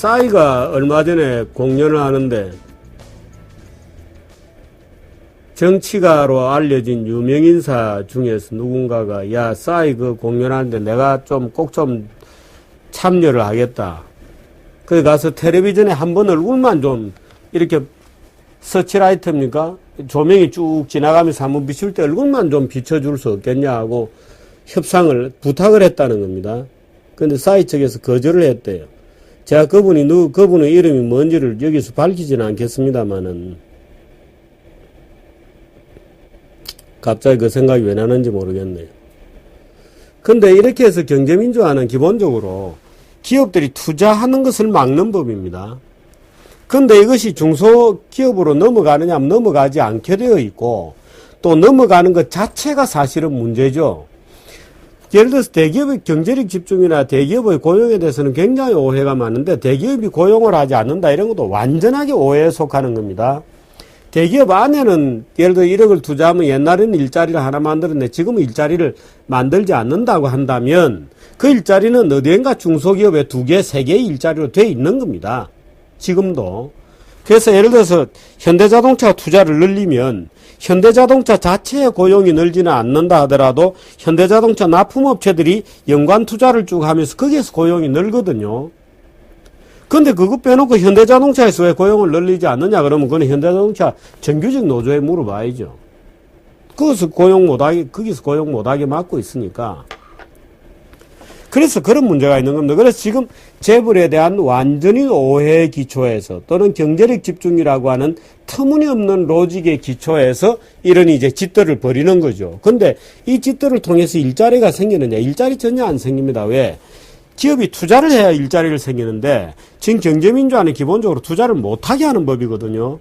싸이가 얼마 전에 공연을 하는데 정치가로 알려진 유명인사 중에서 누군가가 야 싸이 그 공연하는데 내가 좀 꼭 좀 참여를 하겠다. 그래 가서 텔레비전에 한번 얼굴만 좀 이렇게 서치라이트입니까? 조명이 쭉 지나가면서 한번 비출 때 얼굴만 좀 비춰줄 수 없겠냐 하고 협상을 부탁을 했다는 겁니다. 근데 싸이 측에서 거절을 했대요. 제가 그분의 이름이 뭔지를 여기서 밝히지는 않겠습니다만은 갑자기 그 생각이 왜 나는지 모르겠네요. 근데 이렇게 해서 경제민주화는 기본적으로 기업들이 투자하는 것을 막는 법입니다. 근데 이것이 중소기업으로 넘어가느냐 하면 넘어가지 않게 되어 있고 또 넘어가는 것 자체가 사실은 문제죠. 예를 들어서 대기업의 경제력 집중이나 대기업의 고용에 대해서는 굉장히 오해가 많은데 대기업이 고용을 하지 않는다 이런 것도 완전하게 오해에 속하는 겁니다. 대기업 안에는 예를 들어 1억을 투자하면 옛날에는 일자리를 하나 만들었는데 지금은 일자리를 만들지 않는다고 한다면 그 일자리는 어디엔가 중소기업에 2개, 3개의 일자리로 돼 있는 겁니다. 지금도. 그래서 예를 들어서 현대자동차 투자를 늘리면 현대자동차 자체의 고용이 늘지는 않는다 하더라도 현대자동차 납품업체들이 연관 투자를 쭉 하면서 거기에서 고용이 늘거든요. 근데 그거 빼놓고 현대자동차에서 왜 고용을 늘리지 않느냐 그러면 그건 현대자동차 정규직 노조에 물어봐야죠. 거기서 고용 못하게 막고 있으니까. 그래서 그런 문제가 있는 겁니다. 그래서 지금 재벌에 대한 완전히 오해의 기초에서 또는 경제력 집중이라고 하는 터무니없는 로직의 기초에서 이런 이제 짓들을 벌이는 거죠. 근데 이 짓들을 통해서 일자리가 생기느냐? 일자리 전혀 안 생깁니다. 왜? 기업이 투자를 해야 일자리를 생기는데 지금 경제민주화는 기본적으로 투자를 못하게 하는 법이거든요.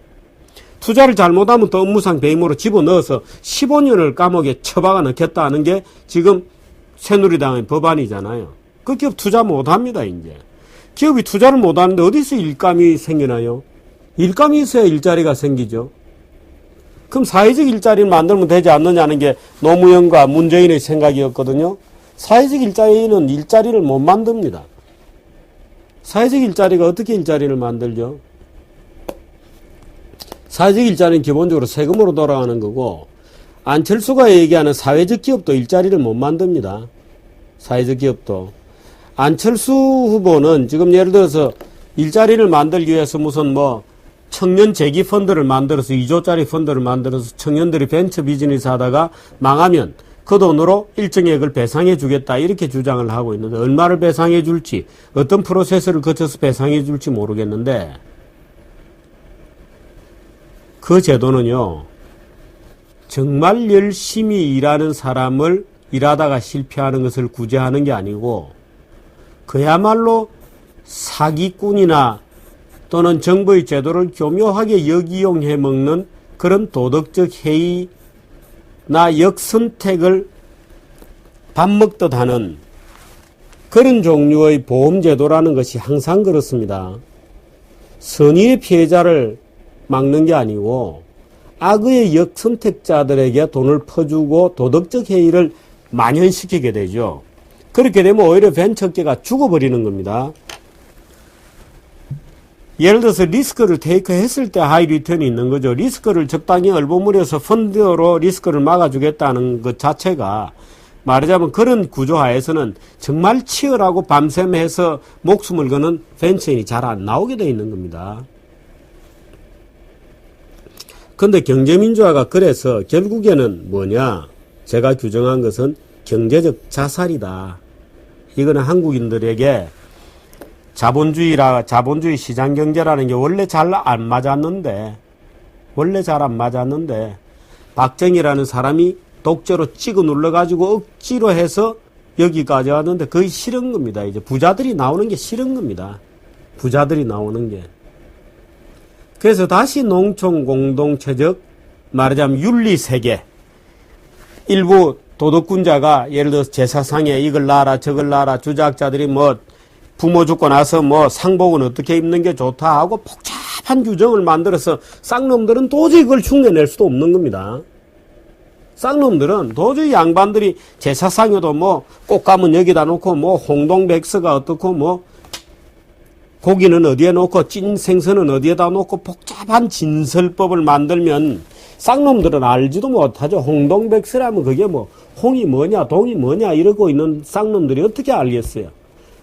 투자를 잘못하면 또 업무상 배임으로 집어넣어서 15년을 감옥에 처박아 넣겠다 하는 게 지금 새누리당의 법안이잖아요. 그 기업 투자 못합니다. 이제 기업이 투자를 못하는데 어디서 일감이 생기나요? 일감이 있어야 일자리가 생기죠. 그럼 사회적 일자리를 만들면 되지 않느냐는 게 노무현과 문재인의 생각이었거든요. 사회적 일자리는 일자리를 못 만듭니다. 사회적 일자리가 어떻게 일자리를 만들죠? 사회적 일자리는 기본적으로 세금으로 돌아가는 거고 안철수가 얘기하는 사회적 기업도 일자리를 못 만듭니다. 사회적 기업도. 안철수 후보는 지금 예를 들어서 일자리를 만들기 위해서 무슨 뭐 청년 재기 펀드를 만들어서 2조짜리 펀드를 만들어서 청년들이 벤처 비즈니스 하다가 망하면 그 돈으로 일정액을 배상해 주겠다 이렇게 주장을 하고 있는데 얼마를 배상해 줄지 어떤 프로세스를 거쳐서 배상해 줄지 모르겠는데 그 제도는요 정말 열심히 일하는 사람을 일하다가 실패하는 것을 구제하는 게 아니고 그야말로 사기꾼이나 또는 정부의 제도를 교묘하게 역이용해 먹는 그런 도덕적 해이나 역선택을 밥 먹듯 하는 그런 종류의 보험제도라는 것이 항상 그렇습니다. 선의의 피해자를 막는 게 아니고 악의 역선택자들에게 돈을 퍼주고 도덕적 해이를 만연시키게 되죠. 그렇게 되면 오히려 벤처계가 죽어버리는 겁니다. 예를 들어서 리스크를 테이크했을 때 하이 리턴이 있는 거죠. 리스크를 적당히 얼버무려서 펀드로 리스크를 막아주겠다는 것 자체가 말하자면 그런 구조하에서는 정말 치열하고 밤샘해서 목숨을 거는 벤처인이 잘 안 나오게 되어 있는 겁니다. 근데 경제민주화가 그래서 결국에는 뭐냐? 제가 규정한 것은 경제적 자살이다. 이거는 한국인들에게 자본주의 시장경제라는 게 원래 잘 안 맞았는데 박정희라는 사람이 독재로 찍어 눌러가지고 억지로 해서 여기까지 왔는데 거의 싫은 겁니다. 이제 부자들이 나오는 게 싫은 겁니다. 부자들이 나오는 게. 그래서 다시 농촌 공동체적 말하자면 윤리세계 일부 도덕군자가 예를 들어서 제사상에 이걸 놔라 저걸 놔라 주작자들이 뭐 부모 죽고 나서 뭐 상복은 어떻게 입는 게 좋다 하고 복잡한 규정을 만들어서 쌍놈들은 도저히 그걸 흉내낼 수도 없는 겁니다. 쌍놈들은 도저히 양반들이 제사상에도 뭐 꽃가문 여기다 놓고 뭐 홍동백서가 어떻고 뭐 고기는 어디에 놓고 찐 생선은 어디에다 놓고 복잡한 진설법을 만들면 쌍놈들은 알지도 못하죠. 홍동백서라면 그게 뭐 홍이 뭐냐 동이 뭐냐 이러고 있는 쌍놈들이 어떻게 알겠어요.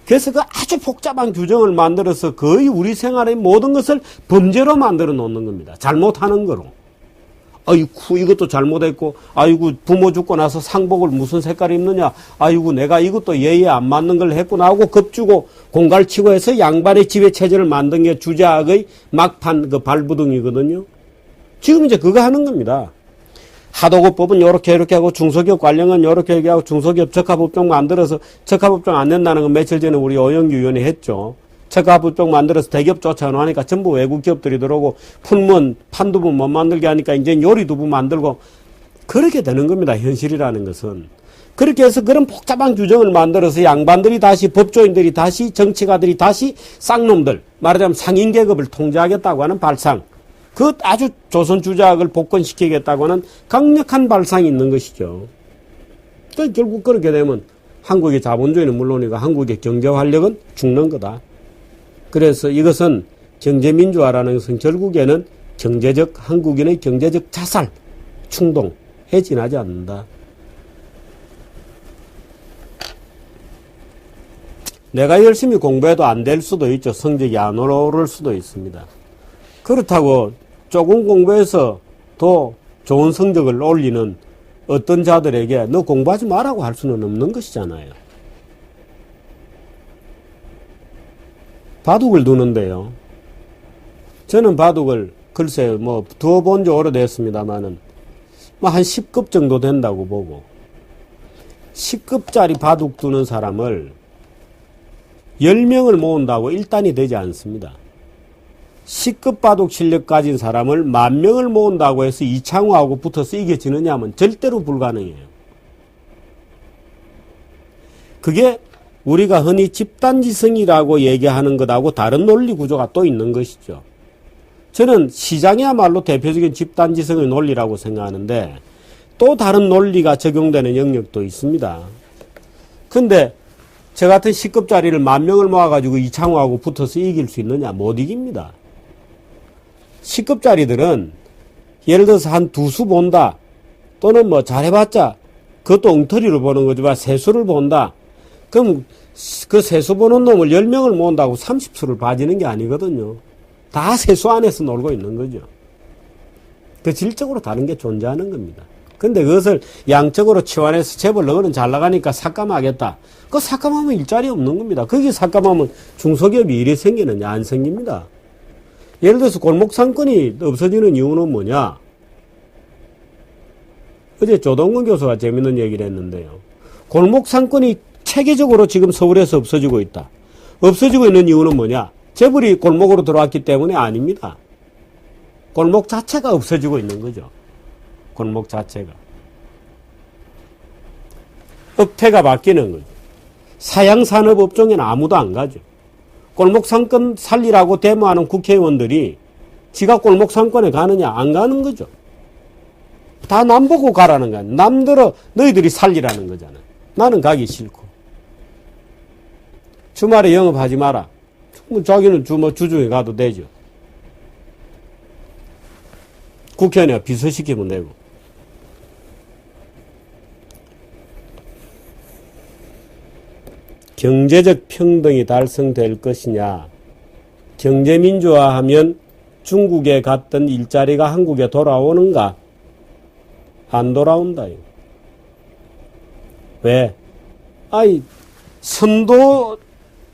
그래서 그 아주 복잡한 규정을 만들어서 거의 우리 생활의 모든 것을 범죄로 만들어 놓는 겁니다. 잘못하는 거로. 아이고 이것도 잘못했고 아이고 부모 죽고 나서 상복을 무슨 색깔 입느냐 아이고 내가 이것도 예의에 안 맞는 걸 했구나 하고 겁주고 공갈치고 해서 양반의 지배체제를 만든 게 주자학의 막판 그 발부둥이거든요. 지금 이제 그거 하는 겁니다. 하도급법은 요렇게 하고 중소기업 관련은 요렇게 얘기하고 중소기업 적합업종 만들어서 적합업종 안 낸다는 건 며칠 전에 우리 오영규 의원이 했죠. 적합업종 만들어서 대기업 쫓아놓으니까 전부 외국 기업들이 들어오고 풀문 판두부 못 만들게 하니까 이제 요리두부 만들고 그렇게 되는 겁니다. 현실이라는 것은. 그렇게 해서 그런 복잡한 규정을 만들어서 양반들이 다시 법조인들이 다시 정치가들이 다시 쌍놈들 말하자면 상인계급을 통제하겠다고 하는 발상 그 아주 조선 주자학을 복권시키겠다고 하는 강력한 발상이 있는 것이죠. 그러니까 결국 그렇게 되면 한국의 자본주의는 물론이고 한국의 경제 활력은 죽는 거다. 그래서 이것은 경제민주화라는 것은 결국에는 한국인의 경제적 자살, 충동에 지나지 않는다. 내가 열심히 공부해도 안 될 수도 있죠. 성적이 안 오를 수도 있습니다. 그렇다고 조금 공부해서 더 좋은 성적을 올리는 어떤 자들에게 너 공부하지 말라고 할 수는 없는 것이잖아요. 바둑을 두는데요. 저는 바둑을 글쎄요, 두어본 지 오래됐습니다만은, 한 10급 정도 된다고 보고, 10급짜리 바둑 두는 사람을 10명을 모은다고 1단이 되지 않습니다. 10급 바둑 실력 가진 사람을 10,000명을 모은다고 해서 이창호하고 붙어서 이겨지느냐 하면 절대로 불가능해요. 그게 우리가 흔히 집단지성이라고 얘기하는 것하고 다른 논리 구조가 또 있는 것이죠. 저는 시장이야말로 대표적인 집단지성의 논리라고 생각하는데 또 다른 논리가 적용되는 영역도 있습니다. 근데 저 같은 10급짜리를 10,000명을 모아가지고 이창호하고 붙어서 이길 수 있느냐? 못 이깁니다. 10급짜리들은 예를 들어서 한 두 수 본다. 또는 잘해봤자 그것도 엉터리로 보는 거지만 세수를 본다. 그럼 그 세수 보는 놈을 10명을 모은다고 30수를 봐지는 게 아니거든요. 다 세수 안에서 놀고 있는 거죠. 그 질적으로 다른 게 존재하는 겁니다. 근데 그것을 양적으로 치환해서 재벌 너는 잘 나가니까 삭감하겠다. 그 삭감하면 일자리 없는 겁니다. 거기 삭감하면 중소기업이 일이 생기느냐? 안 생깁니다. 예를 들어서 골목상권이 없어지는 이유는 뭐냐? 어제 조동근 교수가 재밌는 얘기를 했는데요. 골목상권이 체계적으로 지금 서울에서 없어지고 있다. 없어지고 있는 이유는 뭐냐? 재벌이 골목으로 들어왔기 때문에 아닙니다. 골목 자체가 없어지고 있는 거죠. 골목 자체가. 업태가 바뀌는 거죠. 사양산업업종에는 아무도 안 가죠. 골목상권 살리라고 데모하는 국회의원들이 지가 골목상권에 가느냐? 안 가는 거죠. 다 남 보고 가라는 거야. 남들어 너희들이 살리라는 거잖아. 나는 가기 싫고. 주말에 영업하지 마라. 자기는 주중에 가도 되죠. 국회의원이 비서시키면 되고. 경제적 평등이 달성될 것이냐. 경제민주화하면 중국에 갔던 일자리가 한국에 돌아오는가? 안 돌아온다. 왜? 선도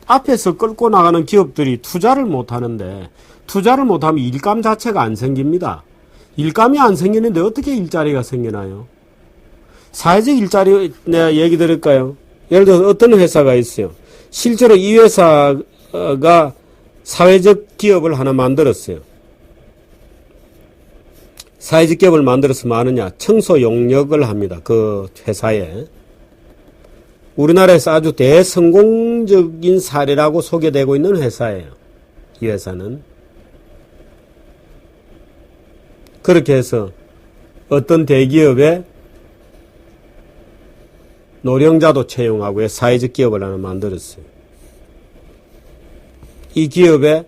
앞에서 끌고 나가는 기업들이 투자를 못 하는데, 투자를 못하면 일감 자체가 안 생깁니다. 일감이 안 생기는데 어떻게 일자리가 생기나요? 사회적 일자리 내가 얘기 드릴까요? 예를 들어서 어떤 회사가 있어요. 실제로 이 회사가 사회적 기업을 하나 만들었어요. 사회적 기업을 만들어서 뭐 하느냐? 청소 용역을 합니다. 그 회사에. 우리나라에서 아주 대성공적인 사례라고 소개되고 있는 회사예요. 이 회사는. 그렇게 해서 어떤 대기업에 노령자도 채용하고 사회적 기업을 하나 만들었어요. 이 기업에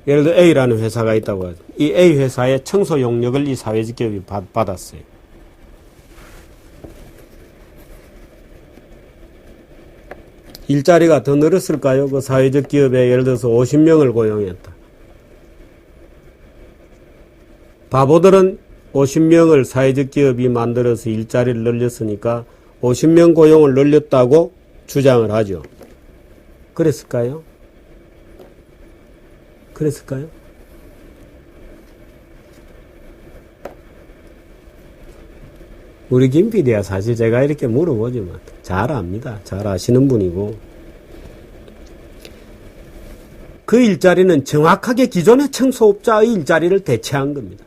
예를 들어 A라는 회사가 있다고 하죠. 이 A 회사의 청소 용역을 이 사회적 기업이 받았어요. 일자리가 더 늘었을까요? 그 사회적 기업에 예를 들어서 50명을 고용했다. 바보들은 50명을 사회적 기업이 만들어서 일자리를 늘렸으니까 50명 고용을 늘렸다고 주장을 하죠. 그랬을까요? 그랬을까요? 우리 김 PD야 사실 제가 이렇게 물어보지만 잘 압니다. 잘 아시는 분이고 그 일자리는 정확하게 기존의 청소업자의 일자리를 대체한 겁니다.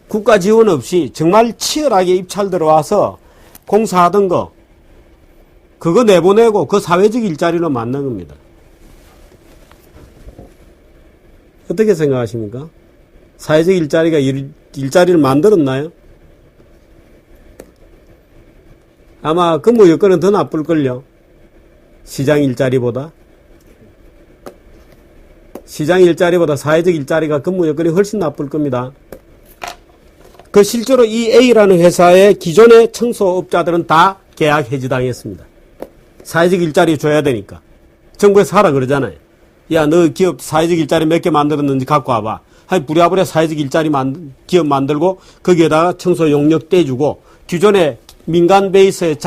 국가 지원 없이 정말 치열하게 입찰 들어와서 공사하던 거 그거 내보내고 그 사회적 일자리로 만든 겁니다. 어떻게 생각하십니까? 사회적 일자리가 일자리를 만들었나요? 아마 근무 여건은 더 나쁠걸요. 시장 일자리보다. 시장 일자리보다 사회적 일자리가 근무 여건이 훨씬 나쁠 겁니다. 그 실제로 이 A라는 회사의 기존의 청소업자들은 다 계약 해지당했습니다. 사회적 일자리 줘야 되니까. 정부에서 하라 그러잖아요. 야, 너 기업 사회적 일자리 몇 개 만들었는지 갖고 와봐. 한 부랴부랴 사회적 일자리 기업 만들고 거기에다가 청소 용역 떼주고 기존의 민간 베이스에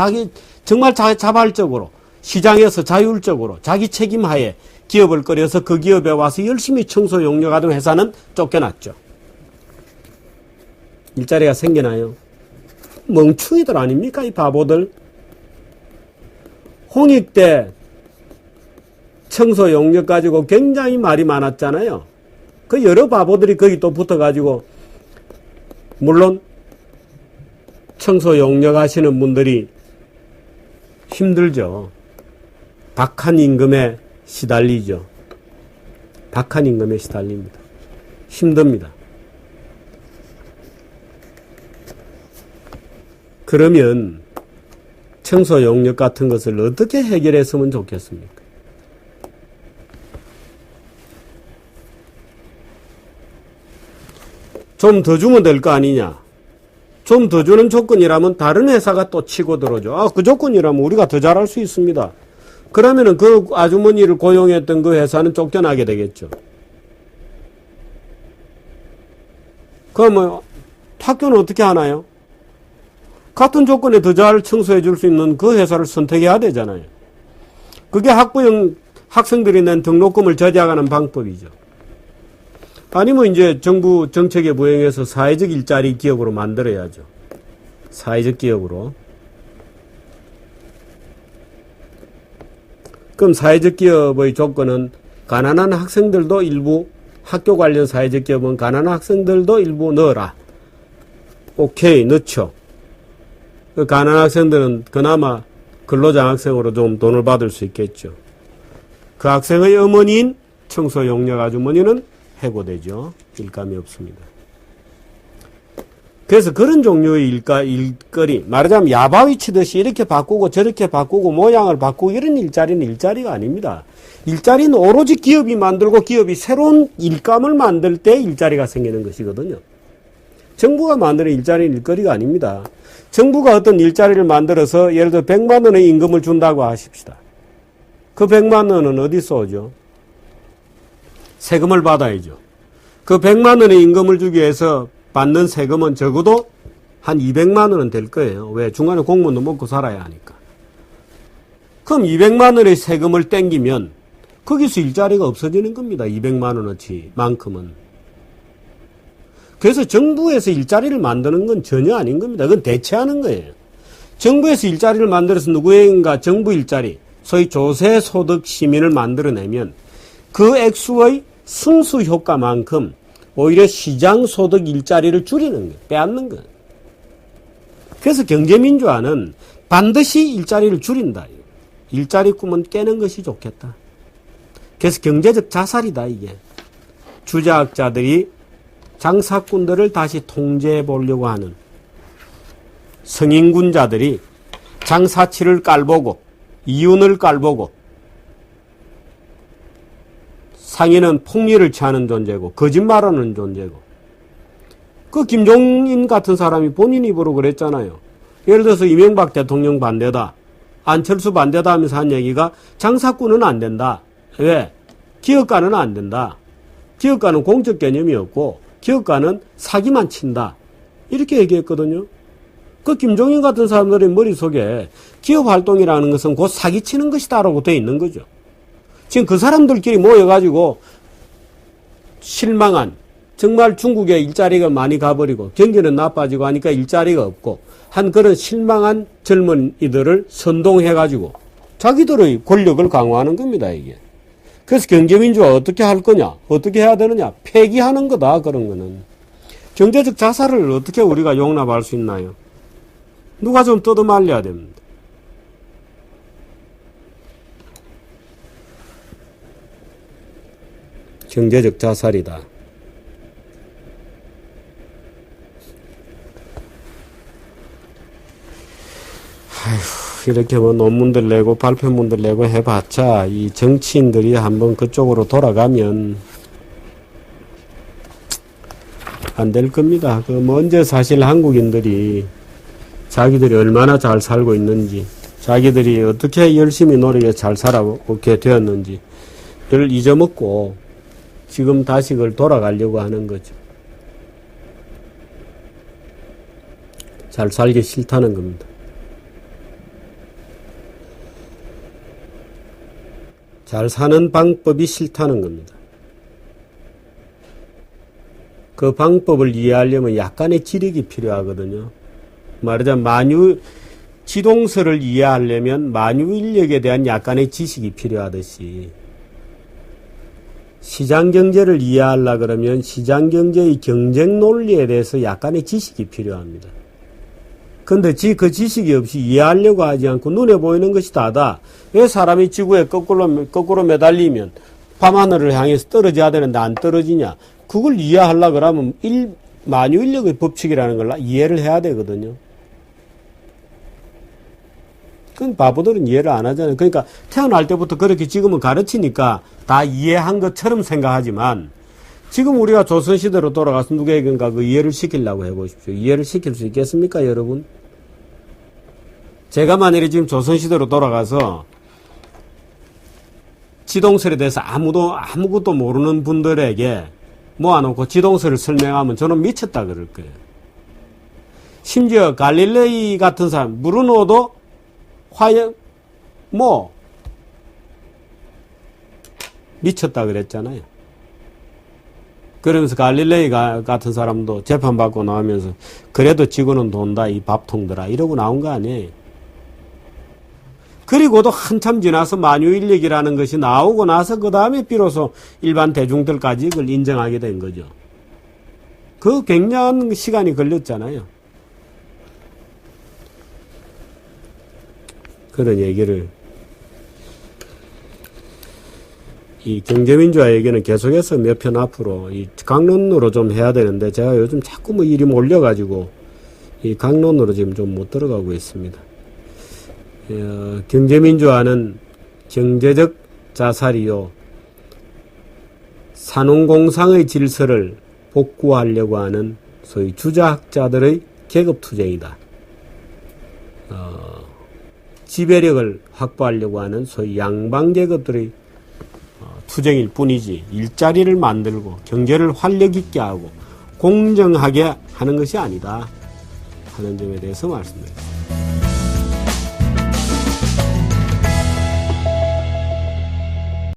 정말 자발적으로 시장에서 자율적으로 자기 책임하에 기업을 끌어서 그 기업에 와서 열심히 청소 용역하던 회사는 쫓겨났죠. 일자리가 생기나요? 멍충이들 아닙니까? 이 바보들. 홍익 때 청소 용역 가지고 굉장히 말이 많았잖아요. 그 여러 바보들이 거기 또 붙어가지고 물론 청소 용역 하시는 분들이 힘들죠. 박한 임금에 시달리죠. 박한 임금에 시달립니다. 힘듭니다. 그러면 청소 용역 같은 것을 어떻게 해결했으면 좋겠습니까? 좀 더 주면 될 거 아니냐? 좀 더 주는 조건이라면 다른 회사가 또 치고 들어오죠. 아, 그 조건이라면 우리가 더 잘할 수 있습니다. 그러면은 그 아주머니를 고용했던 그 회사는 쫓겨나게 되겠죠. 그럼 학교는 어떻게 하나요? 같은 조건에 더 잘 청소해 줄 수 있는 그 회사를 선택해야 되잖아요. 그게 학부형 학생들이 낸 등록금을 저지하는 방법이죠. 아니면 이제 정부 정책에 부응해서 사회적 일자리 기업으로 만들어야죠. 사회적 기업으로. 그럼 사회적 기업의 조건은 가난한 학생들도 일부, 학교 관련 사회적 기업은 가난한 학생들도 일부 넣어라. 오케이, 넣죠. 그 가난한 학생들은 그나마 근로장학생으로 좀 돈을 받을 수 있겠죠. 그 학생의 어머니인 청소 용역 아주머니는 해고되죠. 일감이 없습니다. 그래서 그런 종류의 일거리, 말하자면 야바위 치듯이 이렇게 바꾸고 저렇게 바꾸고 모양을 바꾸고 이런 일자리는 일자리가 아닙니다. 일자리는 오로지 기업이 만들고 기업이 새로운 일감을 만들 때 일자리가 생기는 것이거든요. 정부가 만드는 일자리는 일거리가 아닙니다. 정부가 어떤 일자리를 만들어서 예를 들어 100만 원의 임금을 준다고 하십시다. 그 100만 원은 어디서 오죠? 세금을 받아야죠. 그 100만 원의 임금을 주기 위해서 받는 세금은 적어도 한 200만 원은 될 거예요. 왜? 중간에 공무원도 먹고 살아야 하니까. 그럼 200만 원의 세금을 땡기면 거기서 일자리가 없어지는 겁니다. 200만 원어치 만큼은. 그래서 정부에서 일자리를 만드는 건 전혀 아닌 겁니다. 그건 대체하는 거예요. 정부에서 일자리를 만들어서 누구인가 정부 일자리, 소위 조세소득 시민을 만들어내면 그 액수의 승수 효과만큼 오히려 시장소득 일자리를 줄이는 거예요. 빼앗는 거예요. 그래서 경제민주화는 반드시 일자리를 줄인다. 일자리 꿈은 깨는 것이 좋겠다. 그래서 경제적 자살이다, 이게. 주자학자들이 장사꾼들을 다시 통제해 보려고 하는 성인군자들이 장사치를 깔보고 이윤을 깔보고 상인은 폭리를 취하는 존재고 거짓말하는 존재고. 그 김종인 같은 사람이 본인 입으로 그랬잖아요. 예를 들어서 이명박 대통령 반대다, 안철수 반대다 하면서 한 얘기가 장사꾼은 안 된다. 왜? 기업가는 안 된다. 기업가는 공적 개념이 없고 기업가는 사기만 친다. 이렇게 얘기했거든요. 그 김종인 같은 사람들의 머릿속에 기업활동이라는 것은 곧 사기치는 것이다라고 돼 있는 거죠. 지금 그 사람들끼리 모여가지고 실망한, 정말 중국에 일자리가 많이 가버리고 경기는 나빠지고 하니까 일자리가 없고 한 그런 실망한 젊은이들을 선동해가지고 자기들의 권력을 강화하는 겁니다, 이게. 그래서 경제민주화 어떻게 할 거냐, 어떻게 해야 되느냐, 폐기하는 거다, 그런 거는. 경제적 자살을 어떻게 우리가 용납할 수 있나요? 누가 좀 뜯어말려야 됩니다. 경제적 자살이다. 아휴, 이렇게 뭐 논문들 내고 발표문들 내고 해봤자 이 정치인들이 한번 그쪽으로 돌아가면 안 될 겁니다. 그 먼저 사실 한국인들이 자기들이 얼마나 잘 살고 있는지, 자기들이 어떻게 열심히 노력해 잘 살아오게 되었는지를 잊어먹고 지금 다시 그걸 돌아가려고 하는 거죠. 잘 살기 싫다는 겁니다. 잘 사는 방법이 싫다는 겁니다. 그 방법을 이해하려면 약간의 지력이 필요하거든요. 말하자면 지동설을 이해하려면 만유인력에 대한 약간의 지식이 필요하듯이 시장경제를 이해하려고 그러면 시장경제의 경쟁 논리에 대해서 약간의 지식이 필요합니다. 근데 그 지식이 없이 이해하려고 하지 않고 눈에 보이는 것이 다다. 왜 사람이 지구에 거꾸로 매달리면 밤하늘을 향해서 떨어져야 되는데 안 떨어지냐? 그걸 이해하려고 그러면 만유인력의 법칙이라는 걸 이해를 해야 되거든요. 그건 바보들은 이해를 안 하잖아요. 그러니까 태어날 때부터 그렇게 지금은 가르치니까 다 이해한 것처럼 생각하지만 지금 우리가 조선시대로 돌아가서 누구에겐가 그 이해를 시키려고 해보십시오. 이해를 시킬 수 있겠습니까, 여러분? 제가 만약에 지금 조선시대로 돌아가서 지동설에 대해서 아무것도 모르는 분들에게 모아놓고 지동설을 설명하면 저는 미쳤다 그럴 거예요. 심지어 갈릴레이 같은 사람, 브루노도 미쳤다 그랬잖아요. 그러면서 갈릴레이 같은 사람도 재판받고 나오면서 그래도 지구는 돈다, 이 밥통들아, 이러고 나온 거 아니에요. 그리고도 한참 지나서 만유인력이라는 것이 나오고 나서 그 다음에 비로소 일반 대중들까지 그걸 인정하게 된 거죠. 그 굉장한 시간이 걸렸잖아요. 그런 얘기를 이 경제민주화 얘기는 계속해서 몇 편 앞으로 이 강론으로 좀 해야 되는데 제가 요즘 자꾸 뭐 일이 몰려가지고 이 강론으로 지금 좀 못 들어가고 있습니다. 경제민주화는 경제적 자살이요, 산업공상의 질서를 복구하려고 하는 소위 주자학자들의 계급투쟁이다. 지배력을 확보하려고 하는 소위 양방계급들의 투쟁일 뿐이지 일자리를 만들고 경제를 활력 있게 하고 공정하게 하는 것이 아니다 하는 점에 대해서 말씀드립니다.